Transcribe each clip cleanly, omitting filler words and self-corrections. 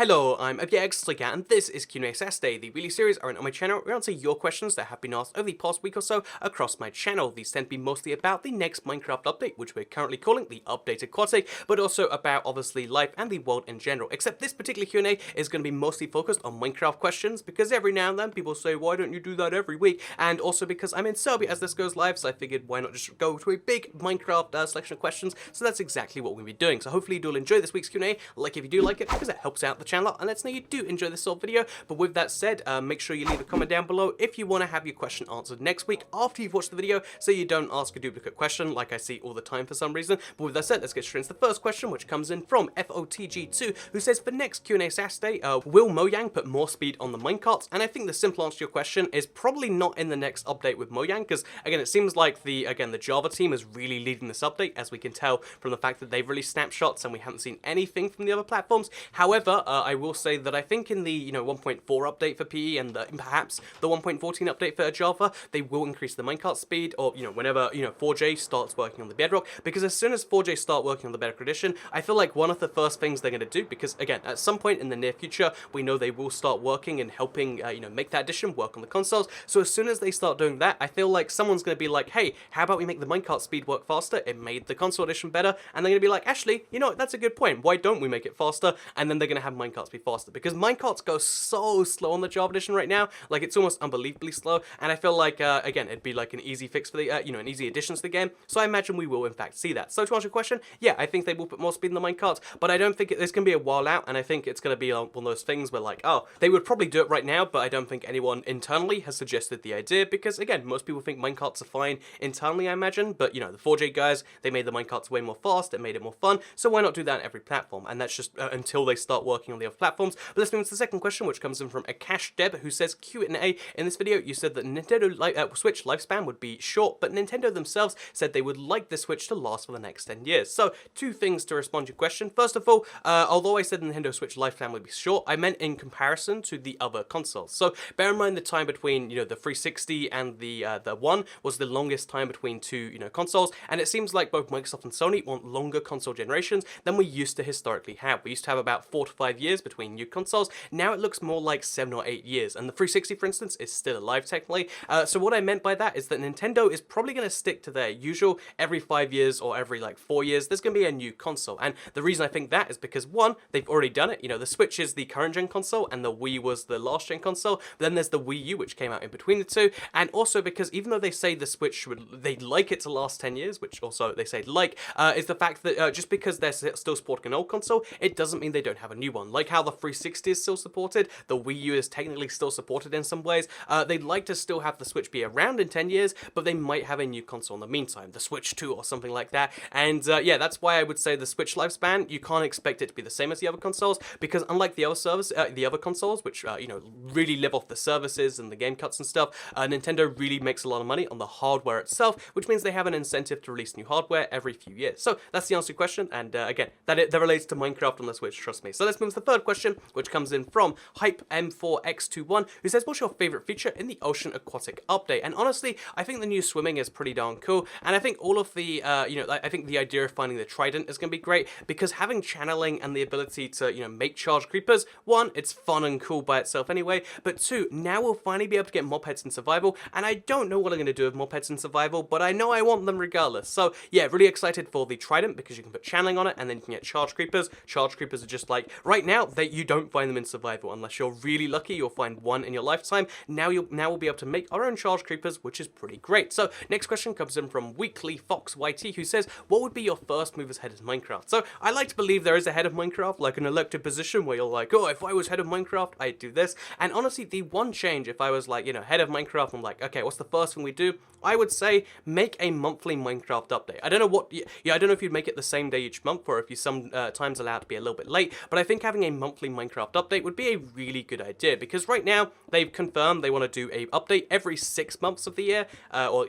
Hello, I'm Elgato, and this is Q&A Saturday, the weekly series I run on my channel where I answer your questions that have been asked over the past week or so across my channel. These tend to be mostly about the next Minecraft update, which we're currently calling the update Aquatic, but also about obviously life and the world in general. Except this particular Q&A is going to be mostly focused on Minecraft questions, because every now and then people say, why don't you do that every week? And also because I'm in Serbia as this goes live, so I figured why not just go to a big Minecraft selection of questions. So that's exactly what we'll be doing. So hopefully you'll enjoy this week's Q&A, like if you do like it, because it helps out the channel and lets know you do enjoy this sort of video. But with that said, make sure you leave a comment down below if you want to have your question answered next week after you've watched the video, so you don't ask a duplicate question like I see all the time for some reason. But with that said, let's get straight into the first question, which comes in from FOTG2, who says, for next Q&A Saturday, will Mojang put more speed on the minecarts? And I think the simple answer to your question is probably not in the next update with Mojang, because again, it seems like the Java team is really leading this update, as we can tell from the fact that they've released snapshots and we haven't seen anything from the other platforms. However, I will say that I think in the 1.4 update for PE and perhaps the 1.14 update for Java, they will increase the minecart speed, or whenever 4J starts working on the Bedrock, because as soon as 4J start working on the Bedrock edition, I feel like one of the first things they're going to do, because again, at some point in the near future, we know they will start working and helping make that edition work on the consoles. So as soon as they start doing that, I feel like someone's going to be like, hey, how about we make the minecart speed work faster? It made the console edition better. And they're going to be like, actually, that's a good point. Why don't we make it faster? And then they're going to have minecarts be faster, because minecarts go so slow on the Java edition right now. Like, it's almost unbelievably slow. And I feel like, again, it'd be like an easy fix for the, an easy addition to the game. So I imagine we will in fact see that. So to answer your question, yeah, I think they will put more speed in the minecarts, but I don't think it's going to be a while out. And I think it's going to be one of those things where like, oh, they would probably do it right now, but I don't think anyone internally has suggested the idea, because again, most people think minecarts are fine internally, I imagine. But the 4J guys, they made the minecarts way more fast, it made it more fun. So why not do that on every platform? And that's just until they start working on the other platforms. But let's move on to the second question, which comes in from Akash Deb, who says, Q&A, in this video you said that Nintendo Switch lifespan would be short, but Nintendo themselves said they would like the Switch to last for the next 10 years. So two things to respond to your question. First of all, although I said the Nintendo Switch lifespan would be short, I meant in comparison to the other consoles. So bear in mind the time between the 360 and the One was the longest time between two consoles, and it seems like both Microsoft and Sony want longer console generations than we used to historically have. We used to have about 4 to 5 years between new consoles. Now it looks more like 7 or 8 years, and the 360, for instance, is still alive technically. So what I meant by that is that Nintendo is probably going to stick to their usual every 5 years or every 4 years there's going to be a new console. And the reason I think that is because, one, they've already done it. The Switch is the current gen console and the Wii was the last gen console. But then there's the Wii U, which came out in between the two. And also because even though they say the Switch they'd like it to last 10 years, which also they say is the fact that just because they're still supporting an old console, it doesn't mean they don't have a new one. Like how the 360 is still supported, the Wii U is technically still supported in some ways. They'd like to still have the Switch be around in 10 years, but they might have a new console in the meantime, the Switch 2 or something like that. And yeah, that's why I would say the Switch lifespan, you can't expect it to be the same as the other consoles, because unlike the other consoles, which really live off the services and the game cuts and stuff, Nintendo really makes a lot of money on the hardware itself, which means they have an incentive to release new hardware every few years. So that's the answer to your question, and again, that relates to Minecraft on the Switch, trust me. So let's move to the third question, which comes in from HypeM4X21, who says, what's your favorite feature in the Ocean Aquatic update? And honestly, I think the new swimming is pretty darn cool, and I think all of the I think the idea of finding the trident is going to be great, because having channeling and the ability to make charge creepers, one, it's fun and cool by itself anyway, but two, now we'll finally be able to get mob heads in survival, and I don't know what I'm going to do with mob heads in survival, but I know I want them regardless. So yeah, really excited for the trident, because you can put channeling on it and then you can get charge creepers. Charge creepers are just like, right now you don't find them in survival unless you're really lucky. You'll find one in your lifetime. Now we'll be able to make our own charge creepers, which is pretty great. So next question comes in from Weekly Fox YT, who says, what would be your first move as head of Minecraft? So I like to believe there is a head of Minecraft, like an elected position where you're like, oh, if I was head of Minecraft, I'd do this. And honestly, the one change, if I was like, head of Minecraft, I'm like, okay, what's the first thing we do? I would say make a monthly Minecraft update. I don't know what, I don't know if you'd make it the same day each month, or if you sometimes allow it to be a little bit late, but I think having a monthly Minecraft update would be a really good idea, because right now they've confirmed they want to do a update every 6 months of the year, or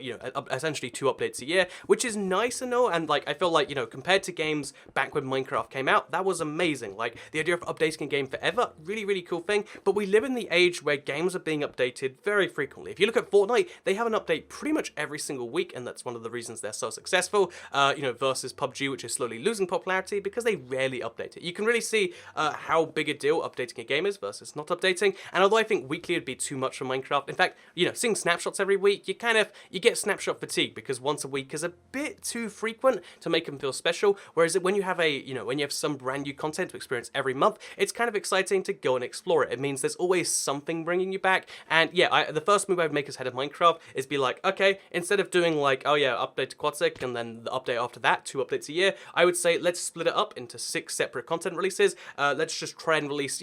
essentially 2 updates a year, which is nice and all. And like, I feel like compared to games back when Minecraft came out, that was amazing. Like the idea of updating a game forever, really cool thing. But we live in the age where games are being updated very frequently. If you look at Fortnite, they have an update pretty much every single week, and that's one of the reasons they're so successful. Versus PUBG, which is slowly losing popularity because they rarely update it. You can really see how big a deal updating a game is versus not updating. And although I think weekly would be too much for Minecraft, in fact, seeing snapshots every week, you get snapshot fatigue because once a week is a bit too frequent to make them feel special. Whereas when you have when you have some brand new content to experience every month, it's kind of exciting to go and explore it. It means there's always something bringing you back. And yeah, the first move I would make as head of Minecraft is be like, okay, instead of doing like, oh yeah, update Aquatic and then the update after that, 2 updates a year, I would say let's split it up into 6 separate content releases. Let's just try and release,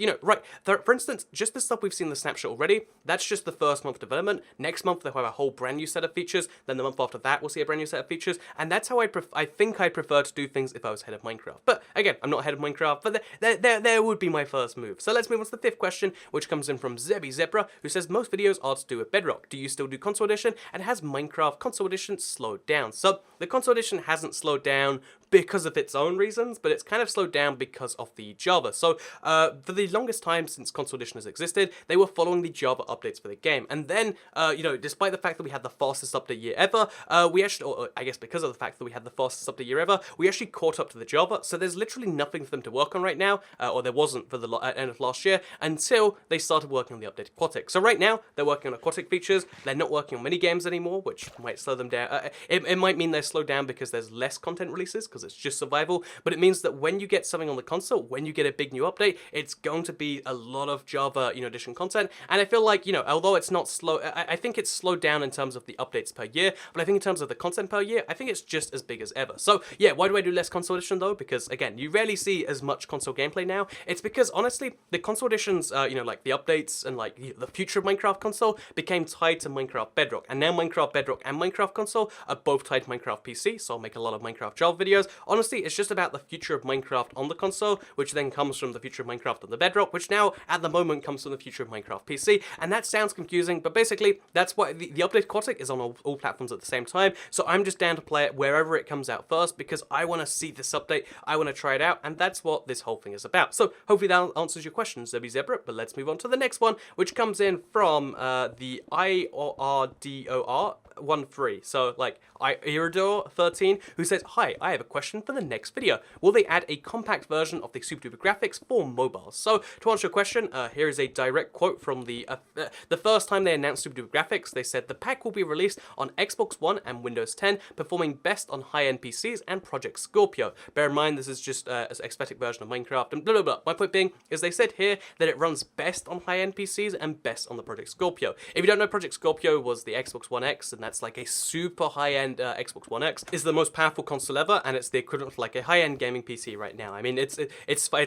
for instance, just the stuff we've seen in the snapshot already, that's just the first month of development. Next month they'll have a whole brand new set of features. Then the month after that we'll see a brand new set of features. And that's how I think I'd prefer to do things if I was head of Minecraft. But again, I'm not head of Minecraft, but there would be my first move. So let's move on to the 5th question, which comes in from Zebby Zebra, who says most videos are to do with Bedrock. Do you still do console edition? And has Minecraft console edition slowed down? So the console edition hasn't slowed down because of its own reasons, but it's kind of slowed down because of the Java. So for the longest time since console edition has existed, they were following the Java updates for the game. And then, despite the fact that we had the fastest update year ever, we actually, or I guess because of the fact that we had the fastest update year ever, we actually caught up to the Java. So there's literally nothing for them to work on right now, or there wasn't for the end of last year, until they started working on the updated Aquatic. So right now, they're working on Aquatic features. They're not working on mini games anymore, which might slow them down. It might mean they're slowed down because there's less content releases, because it's just survival, but it means that when you get something on the console, when you get a big new update, it's going to be a lot of Java, addition content. And I feel like, although it's not slow, I think it's slowed down in terms of the updates per year, but I think in terms of the content per year, I think it's just as big as ever. So yeah, why do I do less console edition though? Because again, you rarely see as much console gameplay now. It's because honestly, the console editions, like the updates and like the future of Minecraft console became tied to Minecraft Bedrock. And now Minecraft Bedrock and Minecraft console are both tied to Minecraft PC, so I'll make a lot of Minecraft Java videos. Honestly, it's just about the future of Minecraft on the console, which then comes from the future of Minecraft on the Bedrock, which now, at the moment, comes from the future of Minecraft PC. And that sounds confusing, but basically, that's why the update Aquatic is on all platforms at the same time. So I'm just down to play it wherever it comes out first, because I want to see this update, I want to try it out, and that's what this whole thing is about. So hopefully that answers your question, Zebby Zebra, but let's move on to the next one, which comes in from the IORDOR13, so like Iridor13, who says, hi, I have a question for the next video. Will they add a compact version of the super duper graphics for mobiles? So to answer your question, here is a direct quote from the first time they announced super duper graphics. They said the pack will be released on Xbox One and Windows 10, performing best on high-end PCs and Project Scorpio. Bear in mind, this is just an aesthetic version of Minecraft and blah blah blah. My point being is they said here that it runs best on high-end PCs and best on the Project Scorpio. If you don't know, Project Scorpio was the Xbox One X, and that's like a super high-end Xbox One X. Is the most powerful console ever, and it's the equivalent of like a high-end gaming PC right now. I mean, it's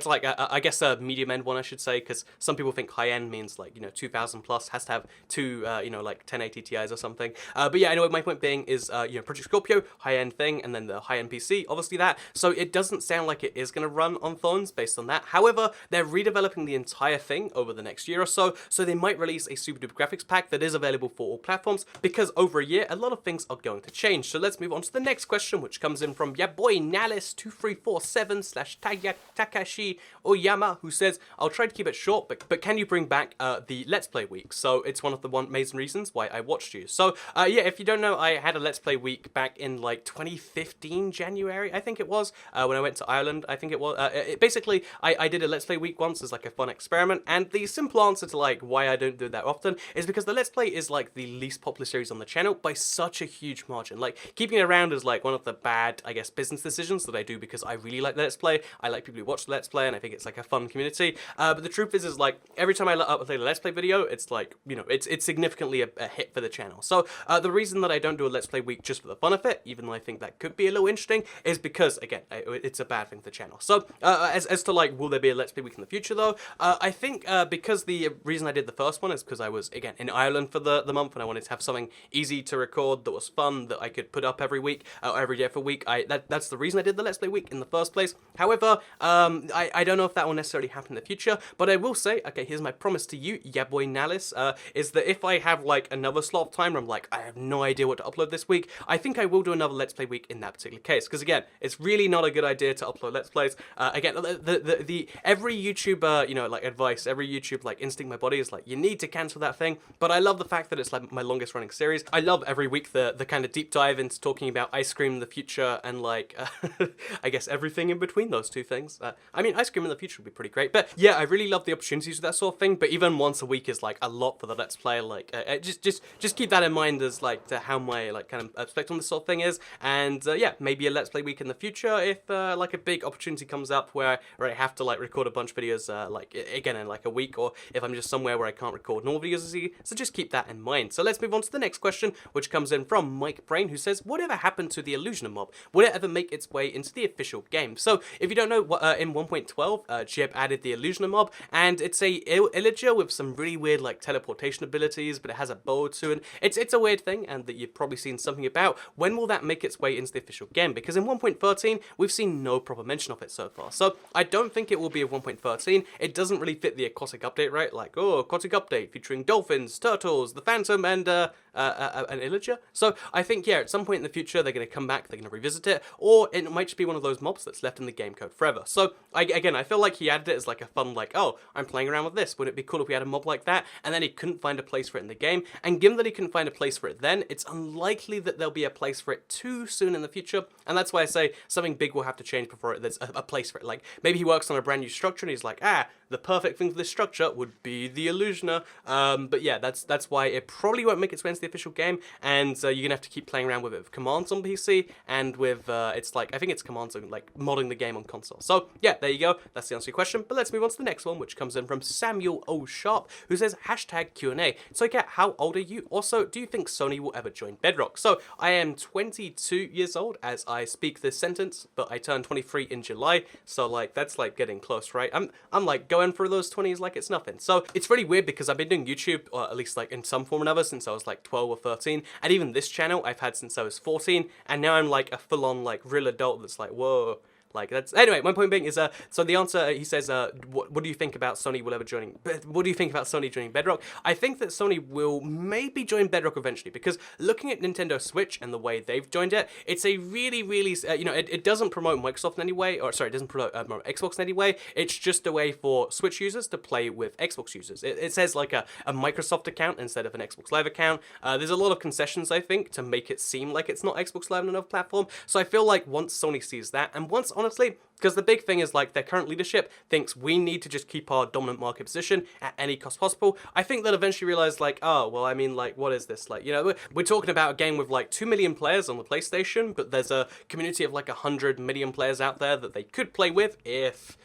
like I guess a medium-end one, I should say, because some people think high-end means like 2000 plus, has to have two like 1080 Ti's or something. But yeah, anyway, my point being is Project Scorpio, high-end thing, and then the high-end PC, obviously that. So it doesn't sound like it is going to run on phones based on that. However, they're redeveloping the entire thing over the next year or so they might release a super duper graphics pack that is available for all platforms, because over a year, a lot of things are going to change. So let's move on to the next question, which comes in from Yaboy Nalis2347/Takashi Oyama, who says, I'll try to keep it short, but can you bring back the Let's Play week? So it's one of the main reasons why I watched you. So yeah, if you don't know, I had a Let's Play week back in like 2015 January, I think it was, when I went to Ireland. I think it was. Basically, I did a Let's Play week once as like a fun experiment, and the simple answer to like why I don't do that often is because the Let's Play is like the least popular series on the channel by such a huge margin. Like keeping it around is like one of the bad, I guess, business decisions that I do because I really like the Let's Play. I like people who watch the Let's Play, and I think it's like a fun community. But the truth is like every time I upload a Let's Play video, it's like it's significantly a hit for the channel. So the reason that I don't do a Let's Play week just for the fun of it, even though I think that could be a little interesting, is because again it's a bad thing for the channel. So as to like will there be a Let's Play week in the future though, I think because the reason I did the first one is because I was again in Ireland for the month, and I wanted to have something easy to record that was fun that I could put up every week or every day for a week. That's the reason I did the Let's Play week in the first place. However, I don't know if that will necessarily happen in the future, but I will say, okay, here's my promise to you, Yaboy Nalis, is that if I have like another slot of time where I'm like, I have no idea what to upload this week, I think I will do another Let's Play week in that particular case. Because again, it's really not a good idea to upload Let's Plays. Again, the every YouTuber, like advice, every YouTube like instinct my body is like, you need to cancel that thing. But I love the fact that it's like my longest running series. I love love every week the kind of deep dive into talking about ice cream in the future and like I guess everything in between those two things. I mean, ice cream in the future would be pretty great, but yeah, I really love the opportunities for that sort of thing. But even once a week is like a lot for the Let's Play. Like just keep that in mind as like to how my like kind of perspective on this sort of thing is. And yeah, maybe a Let's Play week in the future if like a big opportunity comes up where I have to like record a bunch of videos like again in like a week, or if I'm just somewhere where I can't record normal videos as easy. So just keep that in mind. So let's move on to the next question, which comes in from Mike Brain, who says, whatever happened to the Illusioner mob? Would it ever make its way into the official game? So if you don't know, in 1.12, Jeb added the Illusioner mob, and it's a illager with some really weird like teleportation abilities, but it has a bow too, and it's a weird thing, and that you've probably seen something about. When will that make its way into the official game? Because in 1.13, we've seen no proper mention of it so far. So I don't think it will be a 1.13. It doesn't really fit the Aquatic update, right? Like, oh, Aquatic update featuring dolphins, turtles, the Phantom, and an illager. So I think, yeah, at some point in the future, they're going to come back, they're going to revisit it, or it might just be one of those mobs that's left in the game code forever. So again, I feel like he added it as like a fun, like, oh, I'm playing around with this. Wouldn't it be cool if we had a mob like that? And then he couldn't find a place for it in the game. And given that he couldn't find a place for it then, it's unlikely that there'll be a place for it too soon in the future. And that's why I say something big will have to change before there's a place for it. Like, maybe he works on a brand new structure and he's like, the perfect thing for this structure would be the Illusioner. But yeah, that's why it probably won't make its way into the official game, and you're gonna have to keep playing around with it with commands on PC, and with it's like, I think it's commands on like modding the game on console. So yeah, there you go. That's the answer to your question. But let's move on to the next one, which comes in from Samuel O. Sharp, who says #Q&A. So Kat, how old are you? Also, do you think Sony will ever join Bedrock? So I am 22 years old as I speak this sentence, but I turned 23 in July. So like that's like getting close, right? I'm like going through those 20s like it's nothing. So it's really weird because I've been doing YouTube, or at least like in some form or another, since I was like 12 or 13, and even this channel I've had since I was 14, and now I'm like a full-on like real adult that's like, whoa. Like, that's, anyway, my point being is, so the answer, he says, what do you think about Sony will ever joining, what do you think about Sony joining Bedrock? I think that Sony will maybe join Bedrock eventually, because looking at Nintendo Switch and the way they've joined it, it's a really, really, you know, it doesn't promote Microsoft in any way, or sorry, it doesn't promote Xbox in any way. It's just a way for Switch users to play with Xbox users. It says like a Microsoft account instead of an Xbox Live account. There's a lot of concessions, I think, to make it seem like it's not Xbox Live on another platform. So I feel like once Sony sees that, and once, honestly, because the big thing is like their current leadership thinks we need to just keep our dominant market position at any cost possible. I think they'll eventually realize like, oh, well, I mean, like, what is this? Like, you know, we're talking about a game with like 2 million players on the PlayStation, but there's a community of like 100 million players out there that they could play with if...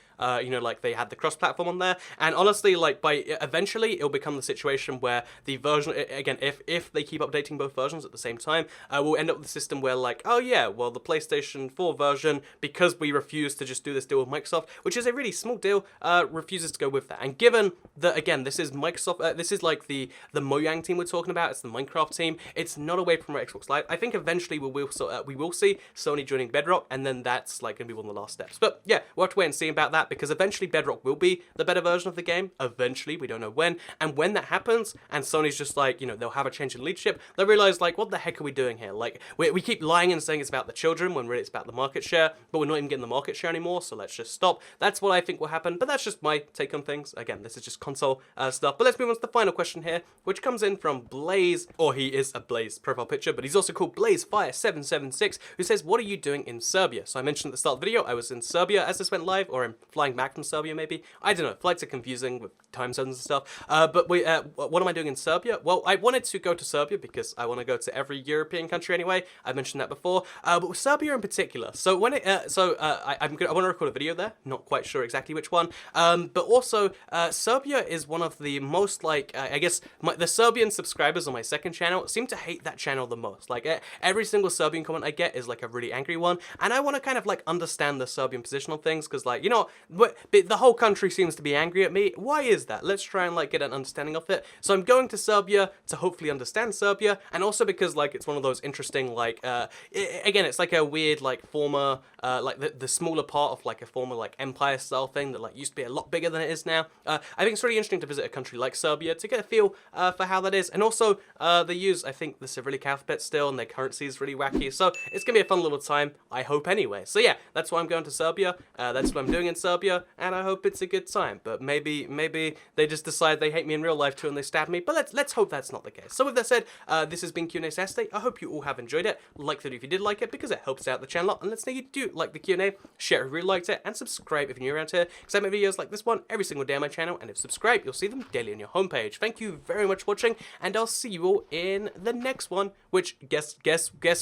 you know, like they had the cross-platform on there, and honestly, like eventually it'll become the situation where the version, again, if they keep updating both versions at the same time, we'll end up with a system where like, oh yeah, well the PlayStation 4 version, because we refuse to just do this deal with Microsoft, which is a really small deal, refuses to go with that. And given that, again, this is Microsoft, this is like the Mojang team we're talking about, it's the Minecraft team, it's not away from Xbox Live. I think eventually we will see Sony joining Bedrock, and then that's like gonna be one of the last steps. But yeah, we'll have to wait and see about that, because eventually Bedrock will be the better version of the game. Eventually, we don't know when. And when that happens, and Sony's just like, you know, they'll have a change in leadership, they'll realize, like, what the heck are we doing here? Like, we keep lying and saying it's about the children when really it's about the market share, but we're not even getting the market share anymore, so let's just stop. That's what I think will happen, but that's just my take on things. Again, this is just console stuff. But let's move on to the final question here, which comes in from Blaze, or he is a Blaze profile picture, but he's also called BlazeFire776, who says, what are you doing in Serbia? So I mentioned at the start of the video, I was in Serbia as this went live, or I'm flying back from Serbia maybe. I don't know, flights are confusing with time zones and stuff. But what am I doing in Serbia? Well, I wanted to go to Serbia because I want to go to every European country anyway. I mentioned that before. But with Serbia in particular, so when I want to record a video there, not quite sure exactly which one. But also, Serbia is one of the most, like, I guess, the Serbian subscribers on my second channel seem to hate that channel the most. Like, every single Serbian comment I get is like a really angry one, and I want to kind of like understand the Serbian position on things, because like, you know, the whole country seems to be angry at me. Why is that? Let's try and like get an understanding of it. So I'm going to Serbia to hopefully understand Serbia, and also because like it's one of those interesting like again, it's like a weird like former like the smaller part of like a former like empire style thing that like used to be a lot bigger than it is now. I think it's really interesting to visit a country like Serbia to get a feel for how that is, and also they use, I think, the Cyrillic alphabet still, and their currency is really wacky, so it's gonna be a fun little time, I hope anyway. So yeah, that's why I'm going to Serbia, that's what I'm doing in Serbia, and I hope it's a good time. But maybe they just decide they hate me in real life too and they stab me, but let's hope that's not the case. So with that said, this has been Q&A Saturday. I hope you all have enjoyed it. Like the video if you did like it, because it helps out the channel, and let's know you do like the Q&A, share if you really liked it, and subscribe if you're new around here, because I make videos like this one every single day on my channel, and if you subscribe, you'll see them daily on your homepage. Thank you very much for watching, and I'll see you all in the next one, which guess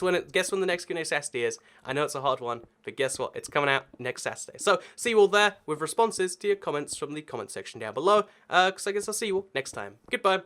when the next Q&A Saturday is. I know it's a hard one, but guess what? It's coming out next Saturday. So see you all there with responses to your comments from the comment section down below, because I guess I'll see you all next time. Goodbye.